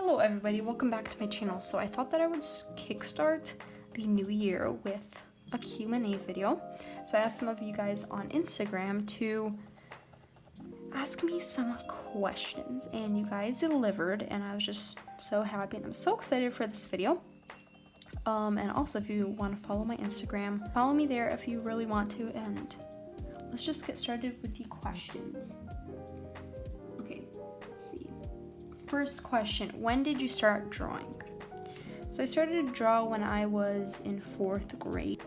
Hello everybody, welcome back to my channel. So I thought that I would kickstart the new year with a Q&A video. So I asked some of you guys on Instagram to ask me some questions and you guys delivered, and I was just so happy and I'm so excited for this video. And also, if you want to follow my Instagram, follow me there if you really want to, and let's just get started with the questions. Okay, let's see. First question, when did you start drawing? So I started to draw when I was in 4th grade.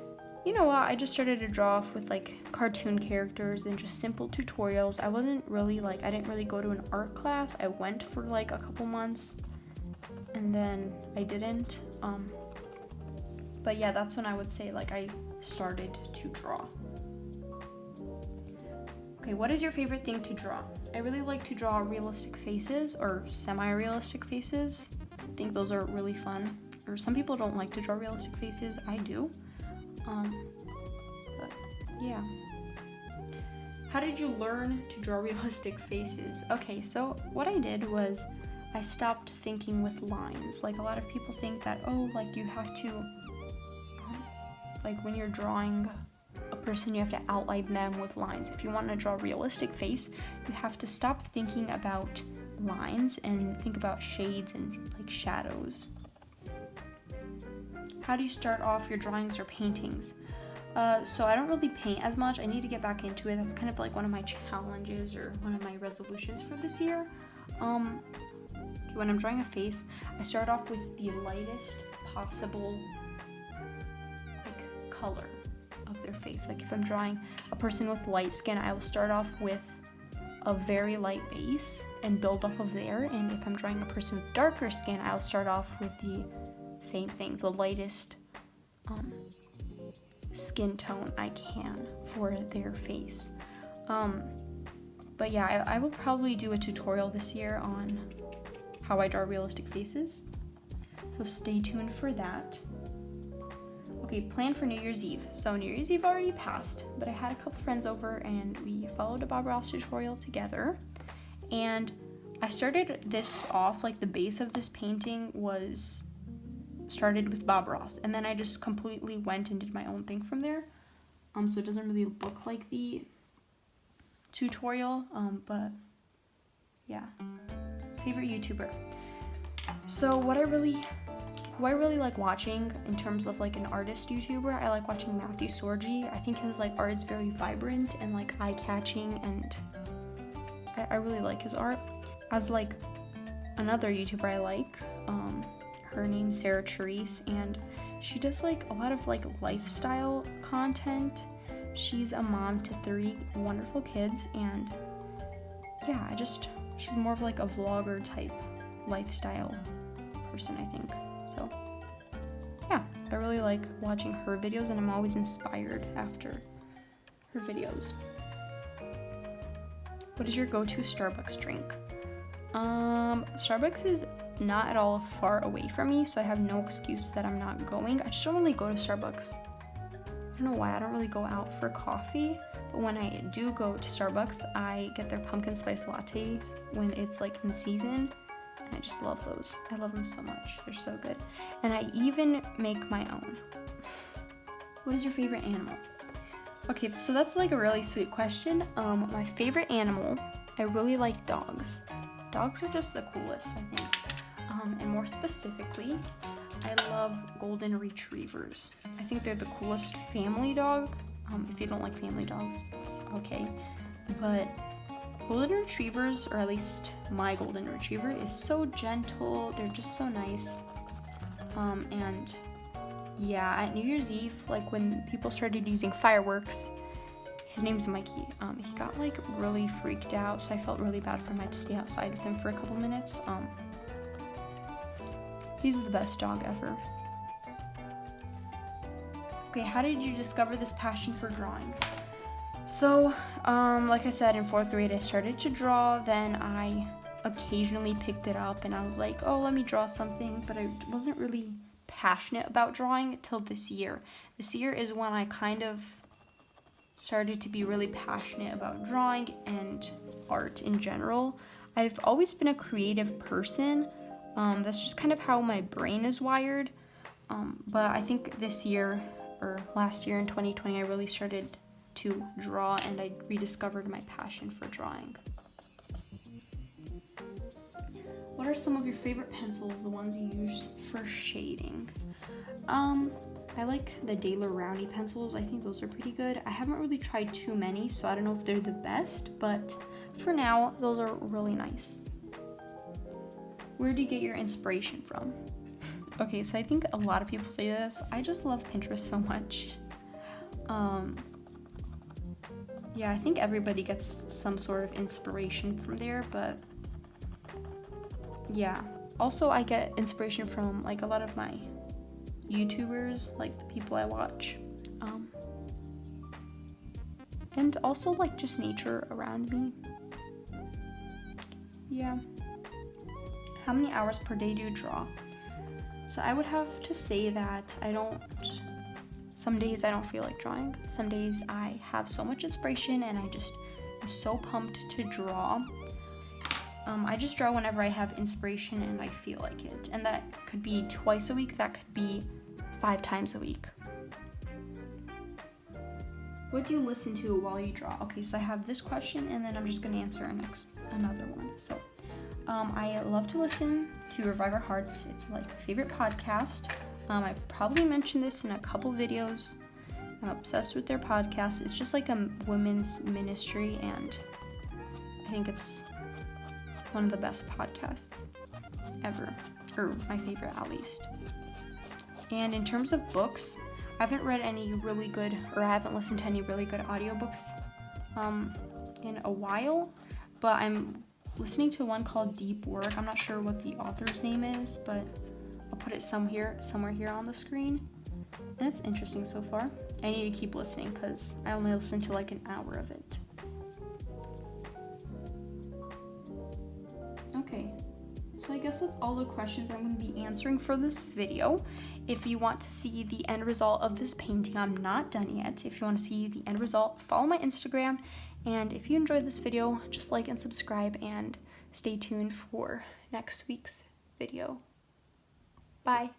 You know what, I just started to draw off with like cartoon characters and just simple tutorials. I didn't really go to an art class. I went for like a couple months and then I didn't. But yeah, that's when I would say like I started to draw. Okay, what is your favorite thing to draw? I really like to draw realistic faces or semi-realistic faces. I think those are really fun. Or some people don't like to draw realistic faces. I do. But yeah. How did you learn to draw realistic faces? Okay, so what I did was I stopped thinking with lines. Like a lot of people think that, oh, like you have to, like when you're drawing a person, you have to outline them with lines. If you want to draw a realistic face, you have to stop thinking about lines and think about shades and like shadows. How do you start off your drawings or paintings? So I don't really paint as much. I need to get back into it. That's kind of like one of my challenges or one of my resolutions for this year. When I'm drawing a face, I start off with the lightest possible like color of their face. Like if I'm drawing a person with light skin, I will start off with a very light base and build off of there. And if I'm drawing a person with darker skin, I'll start off with the same thing, the lightest skin tone I can for their face. But yeah, I will probably do a tutorial this year on how I draw realistic faces, so stay tuned for that. Okay, plan for New Year's Eve. So New Year's Eve already passed, but I had a couple friends over and we followed a Bob Ross tutorial together. And I started this off, like the base of this painting was started with Bob Ross, and then I just completely went and did my own thing from there. So it doesn't really look like the tutorial, but yeah. Favorite YouTuber. So who I really like watching in terms of like an artist YouTuber, I like watching Matthew Sorgi. I think his like art is very vibrant and like eye-catching, and I really like his art. As like another YouTuber I like, her name's Sarah Therese, and she does like a lot of like lifestyle content. She's a mom to 3 wonderful kids, and yeah, she's more of like a vlogger type lifestyle person, I think. So yeah, I really like watching her videos and I'm always inspired after her videos. What is your go-to Starbucks drink? Starbucks is not at all far away from me, so I have no excuse that I'm not going. I just don't really go to Starbucks. I don't know why, I don't really go out for coffee, but when I do go to Starbucks, I get their pumpkin spice lattes when it's like in season, and I just love those. I love them so much. They're so good. And I even make my own. What is your favorite animal? Okay, so that's like a really sweet question. My favorite animal, I really like dogs. Dogs are just the coolest, I think. And more specifically, I love golden retrievers. I think they're the coolest family dog. If you don't like family dogs, it's okay. But golden retrievers, or at least my golden retriever, is so gentle. They're just so nice. And yeah, at New Year's Eve, like when people started using fireworks, his name's Mikey. He got like really freaked out, so I felt really bad for him. I had to stay outside with him for a couple minutes. He's the best dog ever. Okay, how did you discover this passion for drawing? So, like I said, in 4th grade, I started to draw. Then I occasionally picked it up and I was like, oh, let me draw something. But I wasn't really passionate about drawing until this year. This year is when I kind of started to be really passionate about drawing and art in general. I've always been a creative person, That's just kind of how my brain is wired. But I think this year, or last year in 2020, I really started to draw, and I rediscovered my passion for drawing. What are some of your favorite pencils, the ones you use for shading? I like the Daler Rowney pencils. I think those are pretty good. I haven't really tried too many, so I don't know if they're the best, but for now, those are really nice. Where do you get your inspiration from? Okay, so I think a lot of people say this. I just love Pinterest so much. Yeah, I think everybody gets some sort of inspiration from there, but yeah. Also, I get inspiration from like a lot of my YouTubers, like the people I watch. And also like just nature around me. Yeah. How many hours per day do you draw? So I would have to say that some days I don't feel like drawing. Some days I have so much inspiration and I just am so pumped to draw. I just draw whenever I have inspiration and I feel like it. And that could be twice a week, that could be 5 times a week. What do you listen to while you draw? Okay, so I have this question and then I'm just gonna answer another one. So I love to listen to Revive Our Hearts. It's like my favorite podcast. I've probably mentioned this in a couple videos. I'm obsessed with their podcast. It's just like a women's ministry, and I think it's one of the best podcasts ever, or my favorite at least. And in terms of books, I haven't read any really good, or I haven't listened to any really good audiobooks in a while, but I'm listening to one called Deep Work. I'm not sure what the author's name is, but I'll put it somewhere here on the screen. And it's interesting so far. I need to keep listening because I only listened to like an hour of it. Okay, so I guess that's all the questions I'm going to be answering for this video. If you want to see the end result of this painting, I'm not done yet. If you want to see the end result, follow my Instagram. And if you enjoyed this video, just like and subscribe and stay tuned for next week's video. Bye.